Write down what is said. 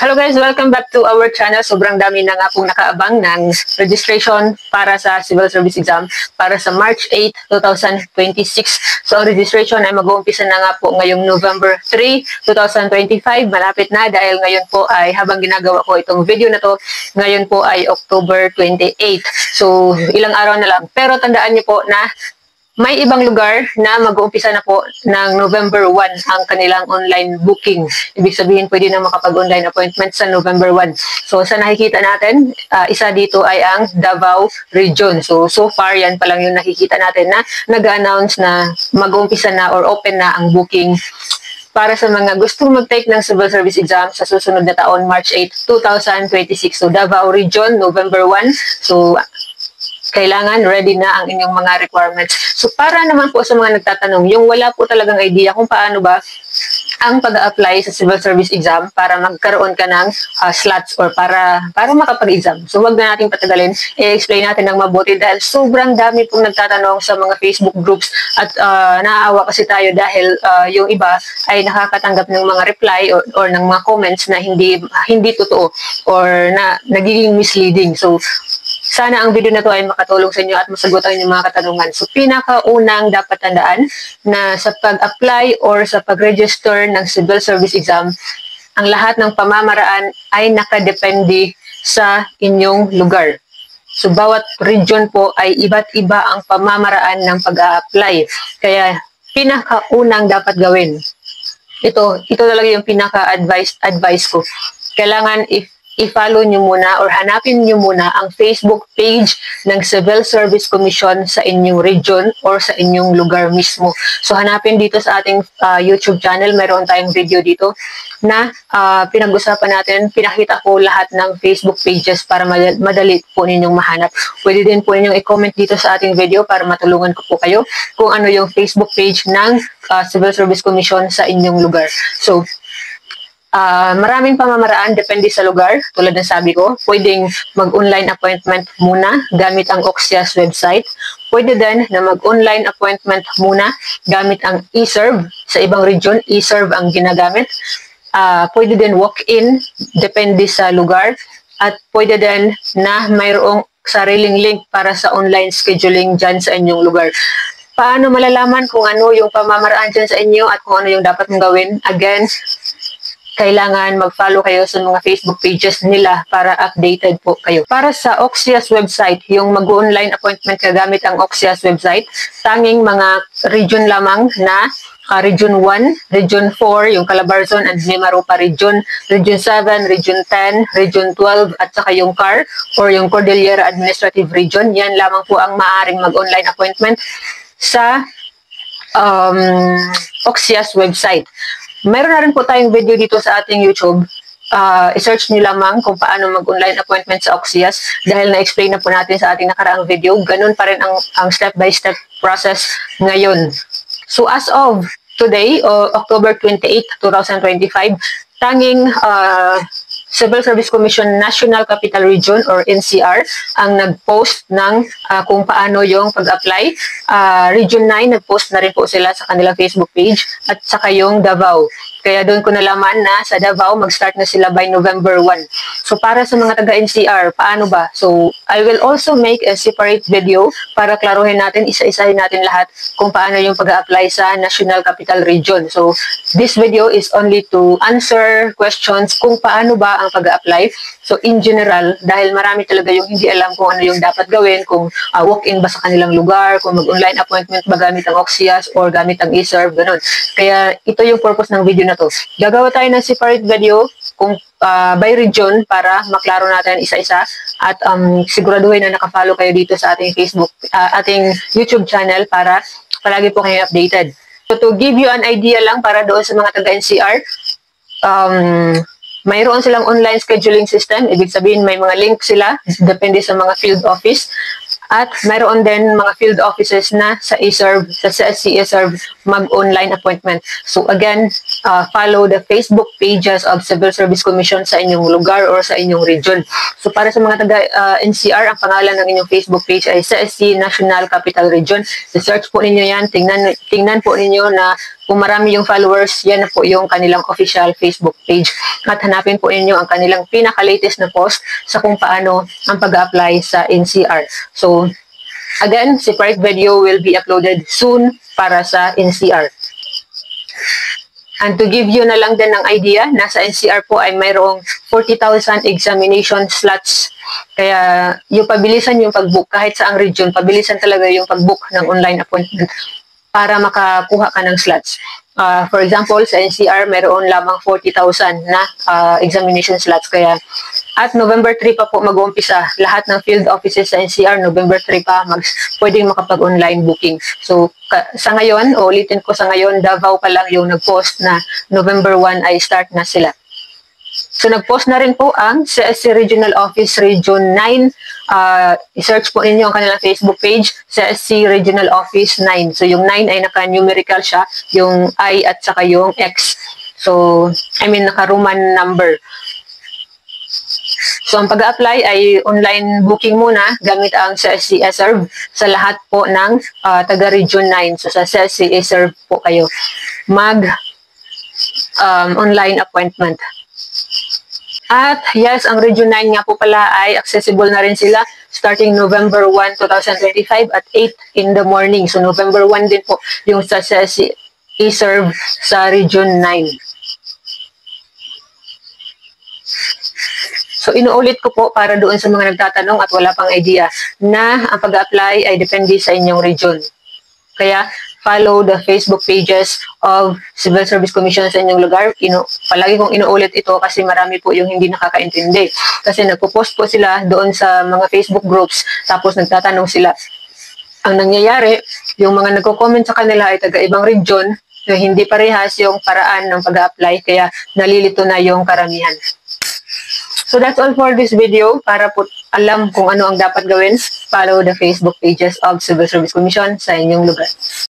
Hello guys, welcome back to our channel. Sobrang dami na nga pong nakaabang ng registration para sa Civil Service Exam para sa March 8, 2026. So ang registration ay mag-uumpisa na nga po ngayong November 3, 2025. Malapit na dahil ngayon po ay habang ginagawa ko itong video na to, ngayon po ay October 28. So ilang araw na lang. Pero tandaan niyo po na may ibang lugar na mag-uumpisa na po ng November 1 ang kanilang online booking. Ibig sabihin, pwede na makapag-online appointment sa November 1. So, sa nakikita natin, isa dito ay ang Davao Region. So far, yan pa lang yung nakikita natin na nag-announce na mag-uumpisa na or open na ang booking para sa mga gustong mag-take ng Civil Service Exam sa susunod na taon, March 8, 2026. So, Davao Region, November 1. So, kailangan ready na ang inyong mga requirements. So, para naman po sa mga nagtatanong, yung wala po talagang idea kung paano ba ang pag-apply sa Civil Service Exam para magkaroon ka ng slots or para makapag-exam. So, wag na natin patagalin. I-explain natin ng mabuti dahil sobrang dami pong nagtatanong sa mga Facebook groups at naaawa kasi tayo dahil yung iba ay nakakatanggap ng mga reply or ng mga comments na hindi totoo or na nagiging misleading. So, sana ang video na to ay makatulong sa inyo at masagutan yung mga katanungan. So, pinakaunang dapat tandaan na sa pag-apply or sa pag-register ng Civil Service Exam, ang lahat ng pamamaraan ay nakadepende sa inyong lugar. So, bawat region po ay iba't iba ang pamamaraan ng pag-a-apply. Kaya, pinakaunang dapat gawin. Ito talaga yung pinaka-advice ko. Kailangan i-follow nyo muna or hanapin nyo muna ang Facebook page ng Civil Service Commission sa inyong region or sa inyong lugar mismo. So, hanapin dito sa ating YouTube channel. Meron tayong video dito na pinag-usapan natin. Pinakita ko lahat ng Facebook pages para madali po ninyong mahanap. Pwede din po ninyong i-comment dito sa ating video para matulungan ko po kayo kung ano yung Facebook page ng Civil Service Commission sa inyong lugar. So, maraming pamamaraan depende sa lugar. Tulad ng sabi ko, pwedeng mag-online appointment muna gamit ang OCSIA's website. Pwede din na mag-online appointment muna gamit ang eServe. Sa ibang region, eServe ang ginagamit. Pwede din walk-in, depende sa lugar. At pwede din na mayroong sariling link para sa online scheduling dyan sa inyong lugar. Paano malalaman kung ano yung pamamaraan dyan sa inyo at kung ano yung dapat mong gawin? Again, kailangan mag-follow kayo sa mga Facebook pages nila para updated po kayo. Para sa OCSIA's website, yung mag-online appointment ka gamit ang OCSIA's website, tanging mga region lamang na Region 1, Region 4, yung Calabarzon and Mimaropa Region, Region 7, Region 10, Region 12, at saka yung CAR or yung Cordillera Administrative Region. Yan lamang po ang maaaring mag-online appointment sa OCSIA's website. Meron na rin po tayong video dito sa ating YouTube. I-search nyo lamang kung paano mag-online appointment sa OCSIA's dahil na-explain na po natin sa ating nakaraang video. Ganun pa rin ang step-by-step process ngayon. So as of today, October 28, 2025, tanging Civil Service Commission National Capital Region or NCR ang nag-post ng kung paano yung pag-apply. Region 9, nag-post na rin po sila sa kanilang Facebook page at saka yung Davao. Kaya doon ko nalaman na sa Davao, mag-start na sila by November 1. So, para sa mga taga-NCR, paano ba? So, I will also make a separate video para klaruhin natin, isa-isahin natin lahat kung paano yung pag-apply sa National Capital Region. So, this video is only to answer questions kung paano ba ang pag-apply. So, in general, dahil marami talaga yung hindi alam kung ano yung dapat gawin, kung walk-in ba sa kanilang lugar, kung mag-online appointment ba gamit ang OCSIA's or gamit ang eServe, ganun. Kaya, ito yung purpose ng video na to. Gagawa tayo ng separate video kung by region para maklaro natin isa-isa at siguraduhin na nakafollow kayo dito sa ating Facebook, ating YouTube channel para palagi po kayo updated. So to give you an idea lang para doon sa mga taga-NCR, mayroon silang online scheduling system. Ibig sabihin may mga link sila, depende sa mga field office. At mayroon din mga field offices na sa eServe, sa CSC eServe, mag-online appointment. So again, follow the Facebook pages of Civil Service Commission sa inyong lugar or sa inyong region. So para sa mga taga-NCR, ang pangalan ng inyong Facebook page ay CSC National Capital Region. I-search po ninyo yan, tingnan po ninyo na Kung marami yung followers, yan na po yung kanilang official Facebook page. At hanapin po ninyo ang kanilang pinaka-latest na post sa kung paano ang pag-apply sa NCR. So, again, separate video will be uploaded soon para sa NCR. And to give you na lang din ng idea, nasa NCR po ay mayroong 40,000 examination slots. Kaya yung pabilisan yung pag-book, kahit sa ang region, pabilisan talaga yung pag-book ng online appointment para makakuha ka ng slots. For example, sa NCR, mayroon lamang 40,000 na examination slots. Kaya at November 3 pa po mag-uumpisa. Lahat ng field offices sa NCR, November 3 pa pwedeng makapag-online booking. So, sa ngayon, ulitin ko sa ngayon, Davao pa lang yung nag-post na November 1 ay start na sila. So, nag-post na rin po ang CSC Regional Office Region 9. I-search po ninyo ang kanilang Facebook page, CSC Regional Office 9. So, yung 9 ay naka-numerical siya, yung I at saka yung X. So, naka-Roman number. So, ang pag-apply ay online booking muna gamit ang CSC eServe sa lahat po ng taga-Region 9. So, sa CSC eServe po kayo online appointment. At yes, ang Region 9 nga po pala ay accessible na rin sila starting November 1, 2025 at 8 in the morning. So, November 1 din po yung sa CSC eServe sa Region 9. So, inuulit ko po para doon sa mga nagtatanong at wala pang idea na ang pag-apply ay depende sa inyong region. Kaya, follow the Facebook pages of Civil Service Commission sa inyong lugar. Palagi kong inuulit ito kasi marami po yung hindi nakakaintindi. Kasi nagpo-post po sila doon sa mga Facebook groups tapos nagtatanong sila. Ang nangyayari, yung mga nagko-comment sa kanila ay taga-ibang region na hindi parehas yung paraan ng pag-apply kaya nalilito na yung karamihan. So that's all for this video. Para po alam kung ano ang dapat gawin, follow the Facebook pages of Civil Service Commission sa inyong lugar.